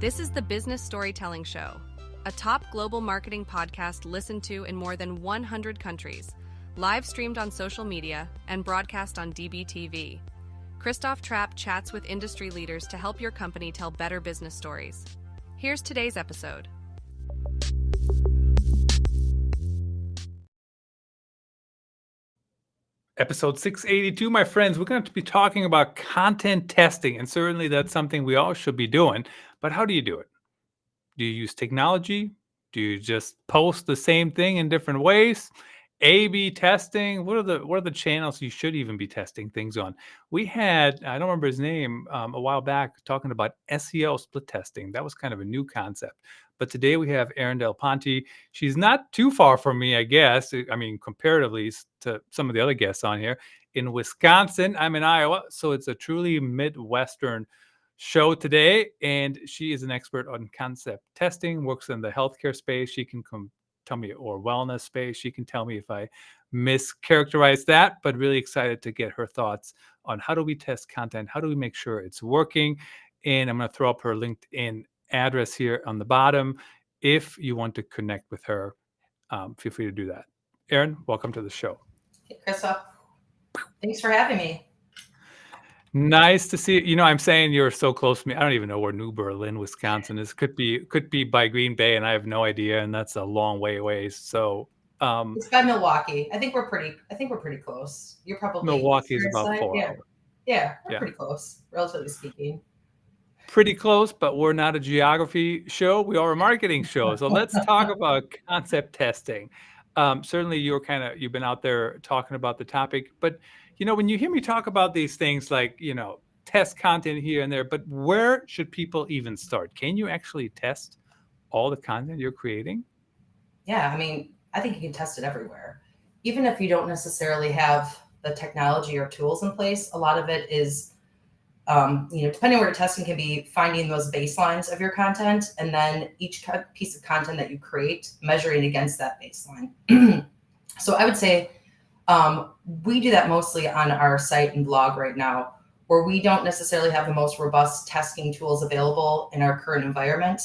This is the Business Storytelling Show, a top global marketing podcast listened to in more than 100 countries, live streamed on social media, and broadcast on DBTV. Christoph Trapp chats with industry leaders to help your company tell better business stories. Here's today's episode. Episode 682, my friends, we're going to be talking about content testing, and certainly that's something we all should be doing. But how do you do it? Do you use technology? Do you just post the same thing in different ways? A/B testing. What are the channels you should even be testing things on? We had, I don't remember his name, a while back talking about SEO split testing. That was kind of a new concept. But today we have Erin Del Ponte. She's not too far from me, I guess. I mean, comparatively to some of the other guests on here. In Wisconsin, I'm in Iowa, so it's a truly Midwestern show today, and she is an expert on concept testing, works in the healthcare space. She can tell me, or wellness space. She can tell me if I mischaracterize that, but really excited to get her thoughts on how do we test content, how do we make sure it's working. And I'm going to throw up her LinkedIn address here on the bottom. If you want to connect with her, feel free to do that. Erin, welcome to the show. Hey, Christoph. Thanks for having me. Nice to see you. You know, I'm saying you're so close to me. I don't even know where New Berlin, Wisconsin is. Could be by Green Bay, and I have no idea. And that's a long way away. So it's by Milwaukee. I think we're pretty close. You're probably Milwaukee is about 4 hours. Yeah, we're pretty close, relatively speaking. Pretty close, but we're not a geography show. We are a marketing show. So let's talk about concept testing. Certainly, you've been out there talking about the topic, but you know, when you hear me talk about these things like, you know, test content here and there, but where should people even start? Can you actually test all the content you're creating? Yeah, I mean, I think you can test it everywhere. Even if you don't necessarily have the technology or tools in place, a lot of it is, depending on where you're testing, can be finding those baselines of your content, and then each piece of content that you create, measuring against that baseline. So I would say, we do that mostly on our site and blog right now, where we don't necessarily have the most robust testing tools available in our current environment.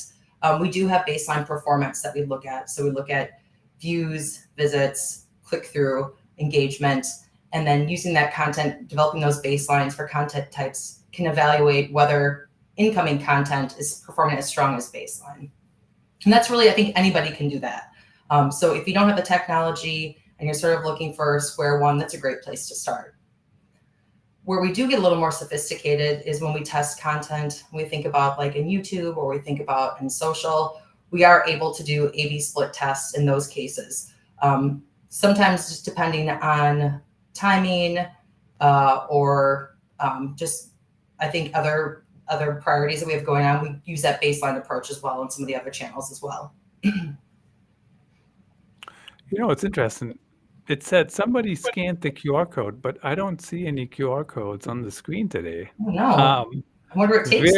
We do have baseline performance that we look at. So we look at views, visits, click-through, engagement, and then using that content, developing those baselines for content types can evaluate whether incoming content is performing as strong as baseline. And that's really, I think anybody can do that. So if you don't have the technology, and you're sort of looking for square one, that's a great place to start. Where we do get a little more sophisticated is when we test content. We think about like in YouTube, or we think about in social, we are able to do A/B split tests in those cases. Sometimes just depending on timing or just, I think, other priorities that we have going on, we use that baseline approach as well on some of the other channels as well. You know, it's interesting. It said somebody scanned the QR code, but I don't see any QR codes on the screen today. Oh, no. I wonder what takes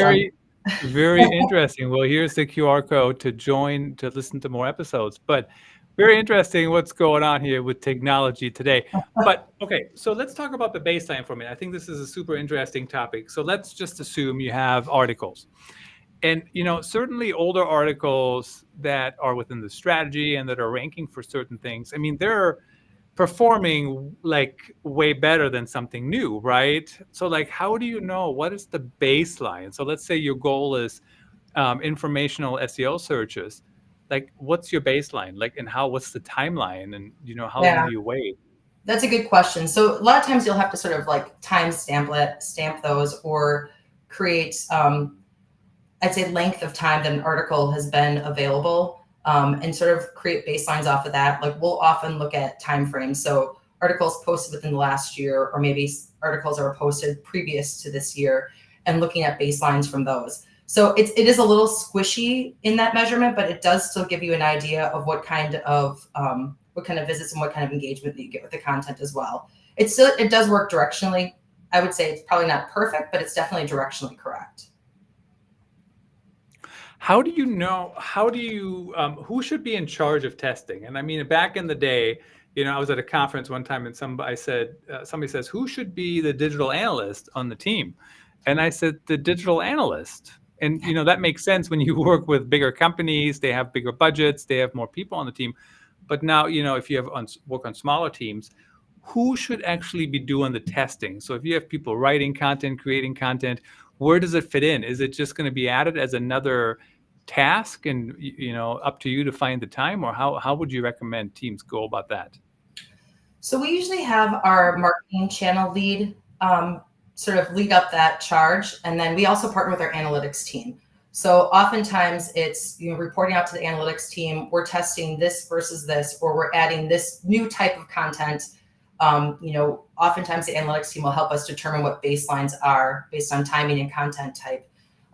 very interesting. Well, here's the QR code to join, to listen to more episodes. But very interesting what's going on here with technology today. But okay, so let's talk about the baseline for a minute. I think this is a super interesting topic. So let's just assume you have articles. And, you know, certainly older articles that are within the strategy and that are ranking for certain things, I mean, they're performing like way better than something new, right? So like, how do you know what is the baseline? So let's say your goal is informational SEO searches. Like, what's your baseline? Like, and what's the timeline? And, you know, how long do you wait? That's a good question. So a lot of times you'll have to sort of like stamp those, or create, I'd say, length of time that an article has been available. And sort of create baselines off of that. Like, we'll often look at timeframes. So articles posted within the last year, or maybe articles that were posted previous to this year, and looking at baselines from those. So it is a little squishy in that measurement, but it does still give you an idea of what kind of visits and what kind of engagement that you get with the content as well. It does work directionally. I would say it's probably not perfect, but it's definitely directionally correct. How do you know, who should be in charge of testing? And I mean, back in the day, you know, I was at a conference one time and somebody says, who should be the digital analyst on the team? And I said, the digital analyst. And that makes sense when you work with bigger companies. They have bigger budgets, they have more people on the team. But now, if you have work on smaller teams, who should actually be doing the testing? So if you have people writing content, creating content, where does it fit in? Is it just going to be added as another task and up to you to find the time, or how would you recommend teams go about that? So we usually have our marketing channel lead sort of lead up that charge, and then we also partner with our analytics team. So oftentimes it's reporting out to the analytics team, we're testing this versus this, or we're adding this new type of content. Oftentimes the analytics team will help us determine what baselines are based on timing and content type.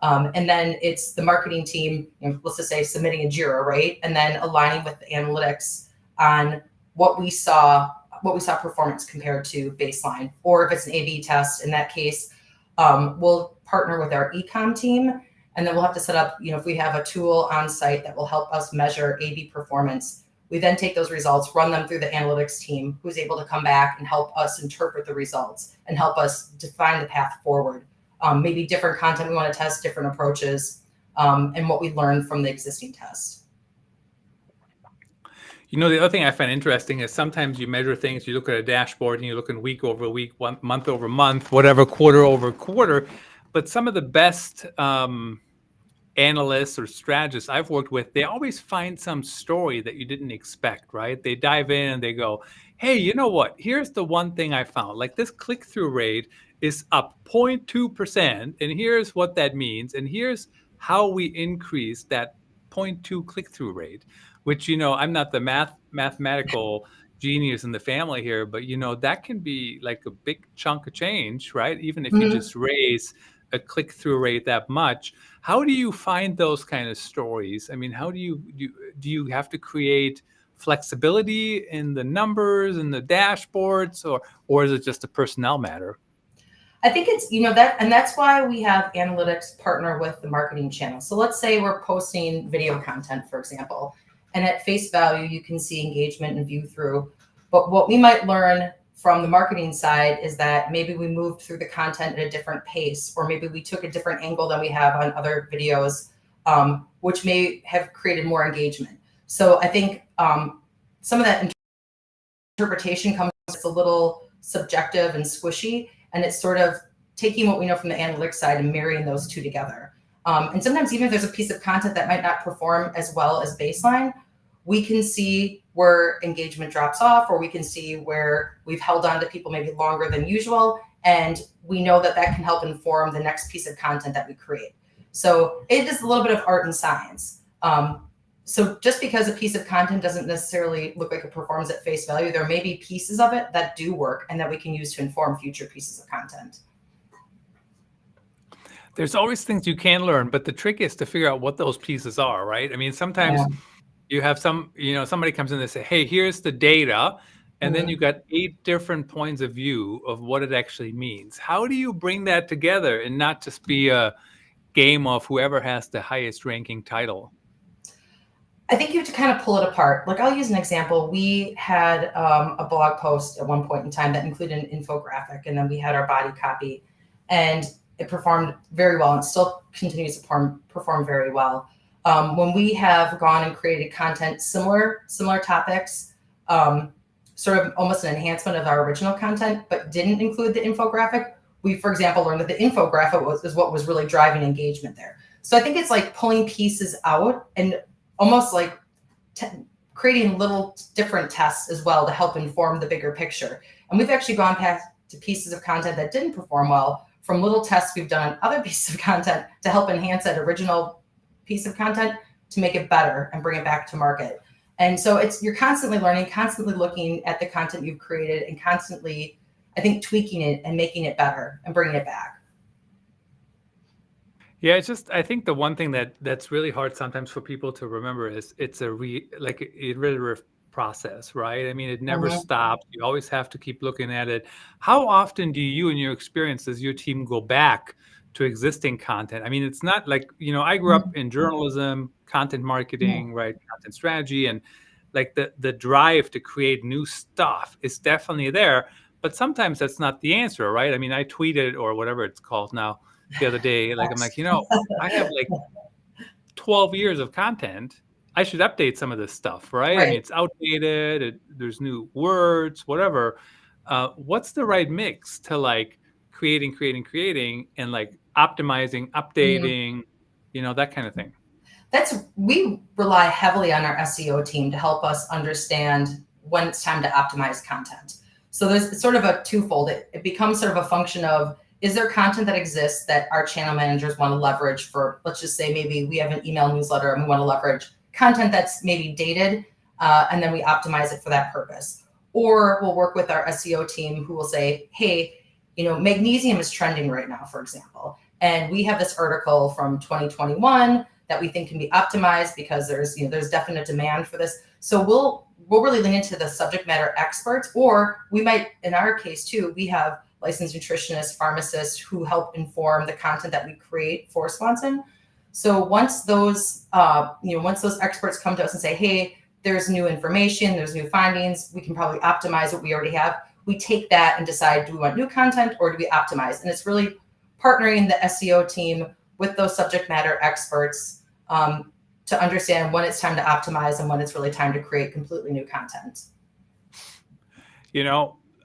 And then it's the marketing team, let's just say submitting a JIRA, right? And then aligning with the analytics on what we saw performance compared to baseline. Or if it's an A/B test, in that case, we'll partner with our e-com team, and then we'll have to set up, if we have a tool on site that will help us measure A/B performance, we then take those results, run them through the analytics team, who's able to come back and help us interpret the results and help us define the path forward. Maybe different content we want to test, different approaches, and what we learned from the existing test. The other thing I find interesting is sometimes you measure things, you look at a dashboard and you're looking week over week, month over month, whatever, quarter over quarter. But some of the best analysts or strategists I've worked with, they always find some story that you didn't expect, right? They dive in and they go, hey, you know what? Here's the one thing I found. Like this click-through rate is up 0.2%. And here's what that means. And here's how we increase that 0.2 click-through rate, which, I'm not the mathematical genius in the family here, but, that can be like a big chunk of change, right? Even if you just raise a click-through rate that much. How do you find those kind of stories? I mean, how do you have to create flexibility in the numbers and the dashboards, or is it just a personnel matter? I think it's, and that's why we have analytics partner with the marketing channel. So let's say we're posting video content, for example, and at face value, you can see engagement and view through. But what we might learn from the marketing side is that maybe we moved through the content at a different pace, or maybe we took a different angle than we have on other videos, which may have created more engagement. So I think some of that interpretation comes a little subjective and squishy, and it's sort of taking what we know from the analytics side and marrying those two together. And sometimes even if there's a piece of content that might not perform as well as baseline, we can see where engagement drops off, or we can see where we've held on to people maybe longer than usual. And we know that can help inform the next piece of content that we create. So it is a little bit of art and science. So just because a piece of content doesn't necessarily look like it performs at face value, there may be pieces of it that do work and that we can use to inform future pieces of content. There's always things you can learn, but the trick is to figure out what those pieces are, right? I mean, sometimes you have somebody comes in and say, hey, here's the data. And then you got 8 different points of view of what it actually means. How do you bring that together and not just be a game of whoever has the highest ranking title? I think you have to kind of pull it apart. Like, I'll use an example. We had a blog post at one point in time that included an infographic, and then we had our body copy, and it performed very well and still continues to perform very well. When we have gone and created content, similar topics, sort of almost an enhancement of our original content, but didn't include the infographic, we, for example, learned that the infographic is what was really driving engagement there. So I think it's like pulling pieces out and almost like creating little different tests as well to help inform the bigger picture. And we've actually gone past to pieces of content that didn't perform well from little tests we've done on other pieces of content to help enhance that original piece of content to make it better and bring it back to market. And so you're constantly learning, constantly looking at the content you've created, and constantly, I think, tweaking it and making it better and bringing it back. Yeah, it's just, I think the one thing that's really hard sometimes for people to remember is it's a iterative process, right? I mean, it never stops. You always have to keep looking at it. How often do you, in your experience, does your team go back to existing content? I mean, it's not like, I grew up in journalism, content marketing, right? Content strategy, and like the drive to create new stuff is definitely there. but sometimes that's not the answer, right? I mean, I tweeted or whatever it's called now the other day, like I'm like, I have like 12 years of content. I should update some of this stuff, right? I mean, Right. it's outdated. There's new words, whatever. What's the right mix to like creating, and like optimizing, updating, that kind of thing? We rely heavily on our SEO team to help us understand when it's time to optimize content. So there's sort of a twofold. It becomes sort of a function of, is there content that exists that our channel managers want to leverage for, let's just say maybe we have an email newsletter and we want to leverage content that's maybe dated, and then we optimize it for that purpose. Or we'll work with our SEO team who will say, hey, magnesium is trending right now, for example. And we have this article from 2021 that we think can be optimized because there's definite demand for this. So we'll really lean into the subject matter experts, or we might, in our case too, we have licensed nutritionists, pharmacists who help inform the content that we create for Swanson. So once those experts come to us and say, hey, there's new information, there's new findings, we can probably optimize what we already have. We take that and decide, do we want new content or do we optimize? And it's really partnering the SEO team with those subject matter experts to understand when it's time to optimize and when it's really time to create completely new content.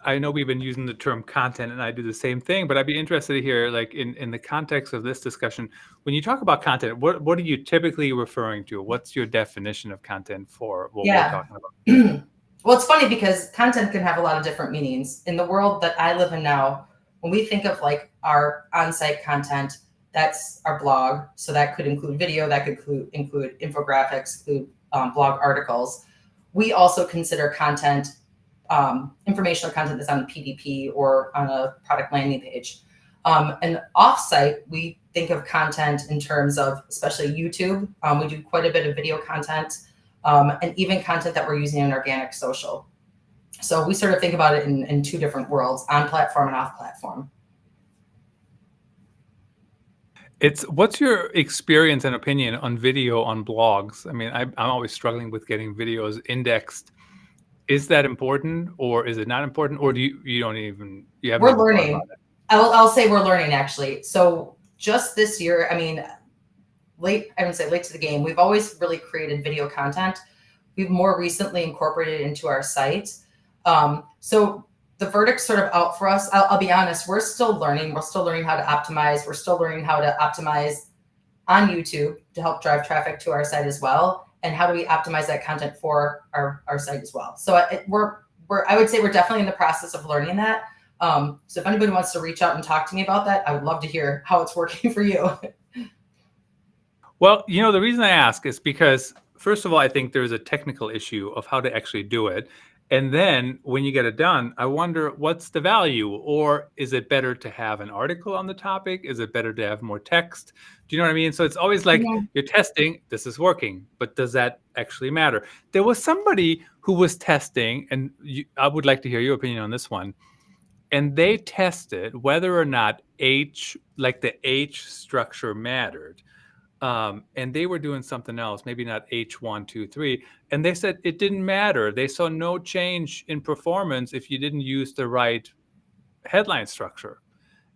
I know we've been using the term content and I do the same thing, but I'd be interested to hear, like in the context of this discussion, when you talk about content, what are you typically referring to? What's your definition of content for what we're talking about? Well, it's funny because content can have a lot of different meanings. In the world that I live in now, when we think of like our on-site content, that's our blog. So that could include video, that could include infographics, include blog articles. We also consider content informational content that's on the PDP or on a product landing page. And offsite, we think of content in terms of especially YouTube. We do quite a bit of video content and even content that we're using in organic social. So we sort of think about it in two different worlds, on platform and off platform. What's your experience and opinion on video on blogs? I mean, I'm always struggling with getting videos indexed. Is that important or is it not important? Or do you haven't even We're thought learning. about it? I'll say we're learning actually. So just this year, I mean, late to the game, we've always really created video content. We've more recently incorporated it into our site. So the verdict's sort of out for us. I'll be honest, we're still learning. We're still learning how to optimize. We're still learning how to optimize on YouTube to help drive traffic to our site as well. And how do we optimize that content for our site as well? So I would say we're definitely in the process of learning that. So if anybody wants to reach out and talk to me about that, I would love to hear how it's working for you. Well, the reason I ask is because, first of all, I think there's a technical issue of how to actually do it. And then when you get it done, I wonder what's the value, or is it better to have an article on the topic? Is it better to have more text? Do you know what I mean? So it's always like you're testing, this is working, but does that actually matter? There was somebody who was testing, and I would like to hear your opinion on this one. And they tested whether or not the H structure mattered. And they were doing something else, maybe not H1, 2, 3. And they said it didn't matter. They saw no change in performance if you didn't use the right headline structure.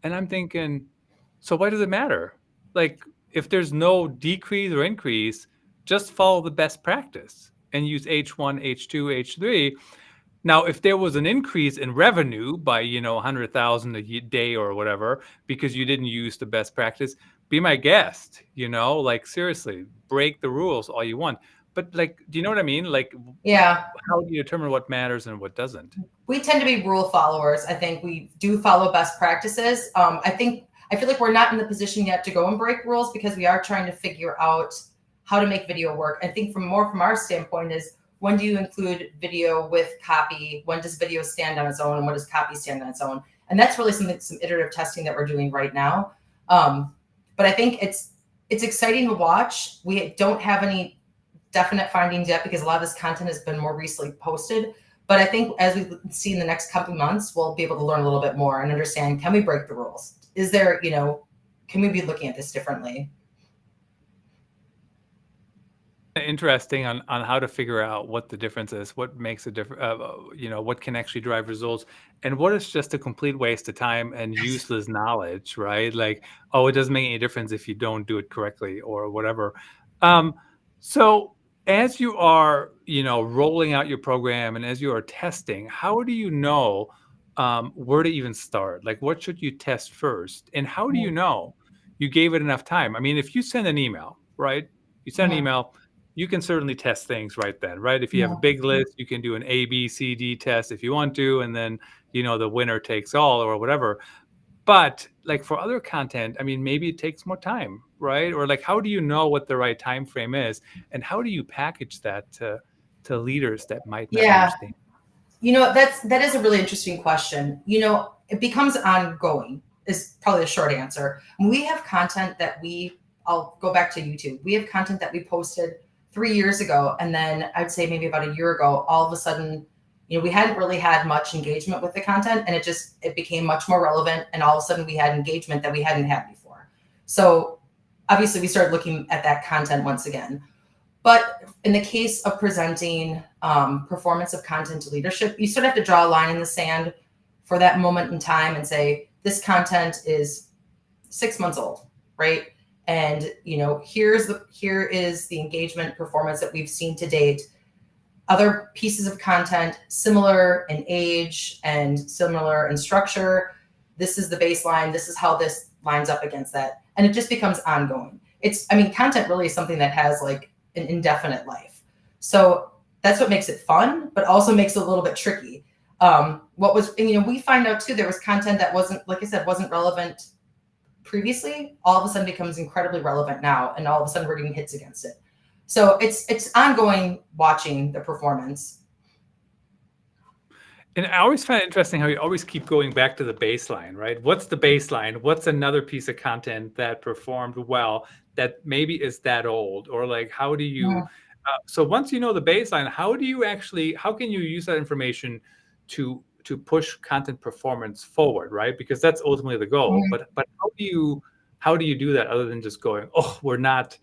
And I'm thinking, so why does it matter? Like, if there's no decrease or increase, just follow the best practice and use H1, H2, H3. Now, if there was an increase in revenue by, 100,000 a day or whatever, because you didn't use the best practice, be my guest, like seriously, break the rules all you want. But like, do you know what I mean? Like, yeah. How do you determine what matters and what doesn't? We tend to be rule followers. I think we do follow best practices. I feel like we're not in the position yet to go and break rules because we are trying to figure out how to make video work. I think from our standpoint is, when do you include video with copy? When does video stand on its own? And when does copy stand on its own? And that's really some iterative testing that we're doing right now. But I think it's exciting to watch. We don't have any definite findings yet because a lot of this content has been more recently posted. But I think as we see in the next couple months, we'll be able to learn a little bit more and understand, can we break the rules? Is there, can we be looking at this differently? Interesting on how to figure out what the difference is, what makes a difference, what can actually drive results, and what is just a complete waste of time and useless knowledge, right? Like, oh, it doesn't make any difference if you don't do it correctly or whatever. Um, so as you are, rolling out your program and as you are testing, how do you know where to even start? Like, what should you test first? And how do you know you gave it enough time? I mean, if you send an email, right? You send an Mhm. email, you can certainly test things right then, right? If you have a Yeah. big list, you can do an A, B, C, D test if you want to, and then, the winner takes all or whatever. But like for other content, I mean, maybe it takes more time, right? Or like, how do you know what the right time frame is, and how do you package that to leaders that might not Yeah. understand? That is a really interesting question. It becomes ongoing is probably the short answer. We have content that I'll go back to YouTube. We have content that we posted 3 years ago. And then I'd say maybe about a year ago, all of a sudden, we hadn't really had much engagement with the content, and it became much more relevant. And all of a sudden we had engagement that we hadn't had before. So obviously we started looking at that content once again. But in the case of presenting performance of content to leadership, you sort of have to draw a line in the sand for that moment in time and say, this content is 6 months old, right? And here is the engagement performance that we've seen to date. Other pieces of content similar in age and similar in structure. This is the baseline. This is how this lines up against that. And it just becomes ongoing. Content really is something that has like an indefinite life. So that's what makes it fun, but also makes it a little bit tricky. We find out too, there was content that wasn't, like I said, wasn't relevant previously, all of a sudden becomes incredibly relevant now. And all of a sudden we're getting hits against it. So it's ongoing watching the performance. And I always find it interesting how you always keep going back to the baseline, right? What's the baseline? What's another piece of content that performed well that maybe is that old? Or like, how do you, so once you know the baseline, how can you use that information to push content performance forward, right? Because that's ultimately the goal. Mhm. But how do you do that other than just going, oh, we're not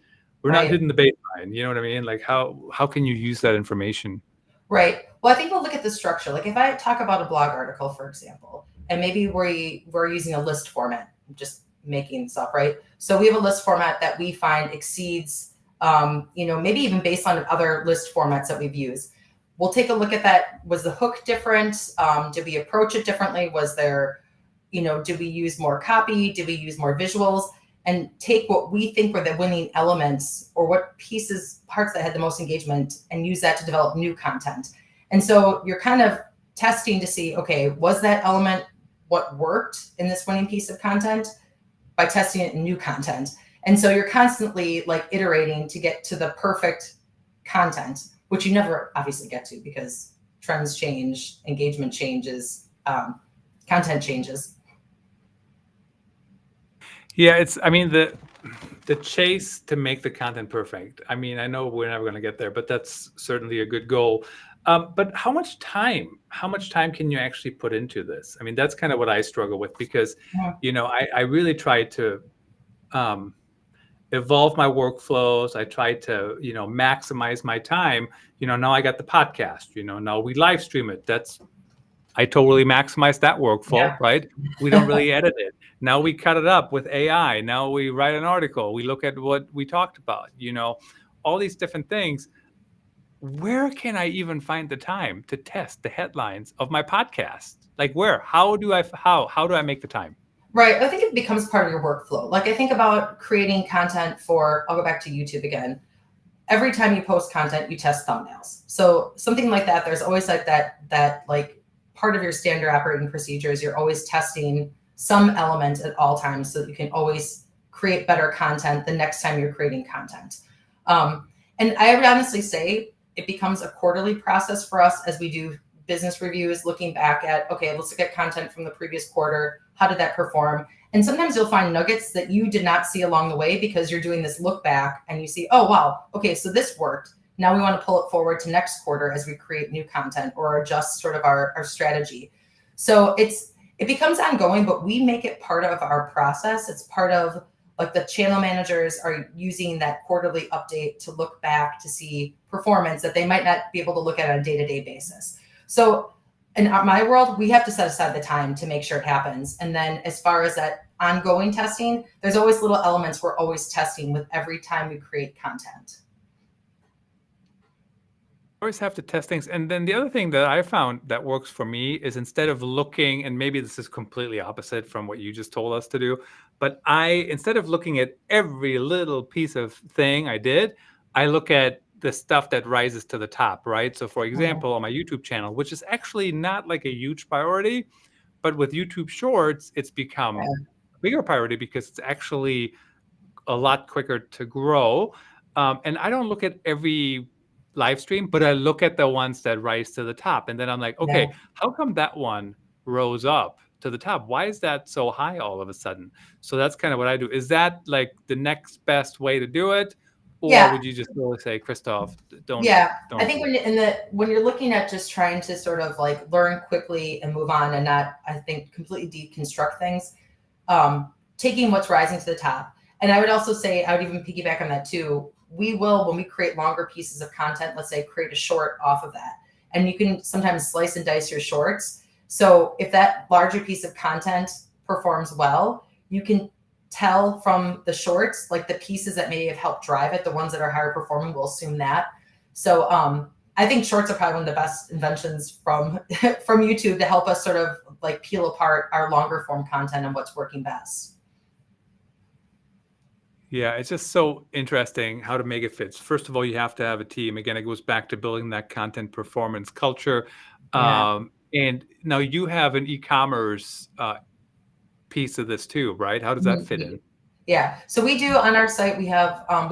Right. hitting the baseline? You know what I mean? Like how can you use that information? Right. Well, I think we'll look at the structure. Like if I talk about a blog article, for example, and maybe we're using a list format, just making stuff, right? So we have a list format that we find exceeds, maybe even based on other list formats that we've used. We'll take a look at that. Was the hook different? Did we approach it differently? Was there, did we use more copy? Did we use more visuals? And take what we think were the winning elements or what parts that had the most engagement and use that to develop new content. And so you're kind of testing to see, okay, was that element what worked in this winning piece of content by testing it in new content? And so you're constantly like iterating to get to the perfect content, which you never obviously get to because trends change, engagement changes, content changes. Yeah, the chase to make the content perfect. I mean, I know we're never going to get there, but that's certainly a good goal. But how much time can you actually put into this? I mean, that's kind of what I struggle with because, I really try to evolve my workflows. I try to, maximize my time. Now I got the podcast, now we live stream it. I totally maximize that workflow, Yeah. right? We don't really edit it. Now we cut it up with AI. Now we write an article. We look at what we talked about, all these different things. Where can I even find the time to test the headlines of my podcast? Like where? How do I make the time? Right. I think it becomes part of your workflow. Like I think about creating content I'll go back to YouTube again. Every time you post content, you test thumbnails. So something like that, there's always like that like part of your standard operating procedures. You're always testing some element at all times so that you can always create better content the next time you're creating content. And I would honestly say it becomes a quarterly process for us as we do business reviews, looking back at, okay, let's look at content from the previous quarter. How did that perform? And sometimes you'll find nuggets that you did not see along the way because you're doing this look back and you see, oh, wow, okay, so this worked. Now we want to pull it forward to next quarter as we create new content or adjust sort of our strategy. So it becomes ongoing, but we make it part of our process. It's part of like the channel managers are using that quarterly update to look back to see performance that they might not be able to look at on a day-to-day basis. So in my world, we have to set aside the time to make sure it happens. And then as far as that ongoing testing, there's always little elements we're always testing with every time we create content. Always have to test things. And then the other thing that I found that works for me is instead of looking, and maybe this is completely opposite from what you just told us to do, but instead of looking at every little piece of thing I did, I look at the stuff that rises to the top, right? So for example, on my YouTube channel, which is actually not like a huge priority, but with YouTube Shorts, it's become a bigger priority because it's actually a lot quicker to grow. And I don't look at every live stream, but I look at the ones that rise to the top. And then I'm like, okay, how come that one rose up to the top? Why is that so high all of a sudden? So that's kind of what I do. Is that like the next best way to do it? Or would you just really say, Christoph, don't. I think when you're looking at just trying to sort of like learn quickly and move on and not, I think, completely deconstruct things, taking what's rising to the top. And I would also say, I would even piggyback on that too. We will, when we create longer pieces of content, let's say create a short off of that. And you can sometimes slice and dice your shorts. So if that larger piece of content performs well, you can tell from the shorts, like the pieces that may have helped drive it, the ones that are higher performing, we'll assume that. So I think shorts are probably one of the best inventions from YouTube to help us sort of like peel apart our longer form content and what's working best. Yeah, it's just so interesting how to make it fit. First of all, you have to have a team. Again, it goes back to building that content performance culture. And now you have an e-commerce piece of this too, right? How does that fit in? Yeah, so we do on our site, we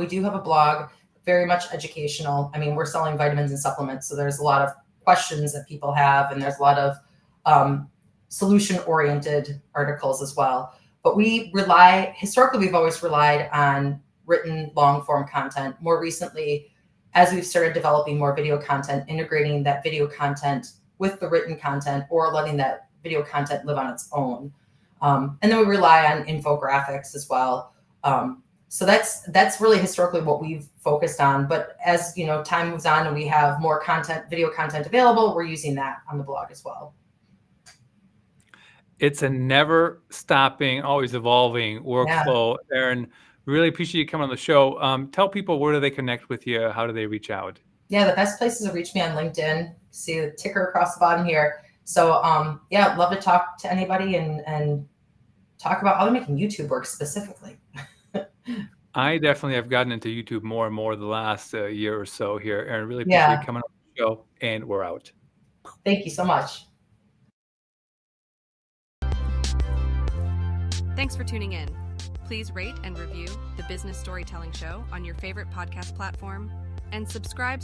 do have a blog, very much educational. I mean, we're selling vitamins and supplements, so there's a lot of questions that people have, and there's a lot of solution-oriented articles as well. But historically, we've always relied on written long-form content. More recently, as we've started developing more video content, integrating that video content with the written content or letting that video content live on its own. And then we rely on infographics as well. So that's really historically what we've focused on. But as time moves on and we have more content, video content available, we're using that on the blog as well. It's a never stopping, always evolving workflow. Erin, really appreciate you coming on the show. Tell people, where do they connect with you? How do they reach out? Yeah, the best place is to reach me on LinkedIn. See the ticker across the bottom here. So I'd love to talk to anybody and talk about how they're making YouTube work specifically. I definitely have gotten into YouTube more and more the last year or so here. Erin, really appreciate you coming on the show, and we're out. Thank you so much. Thanks for tuning in. Please rate and review the Business Storytelling Show on your favorite podcast platform and subscribe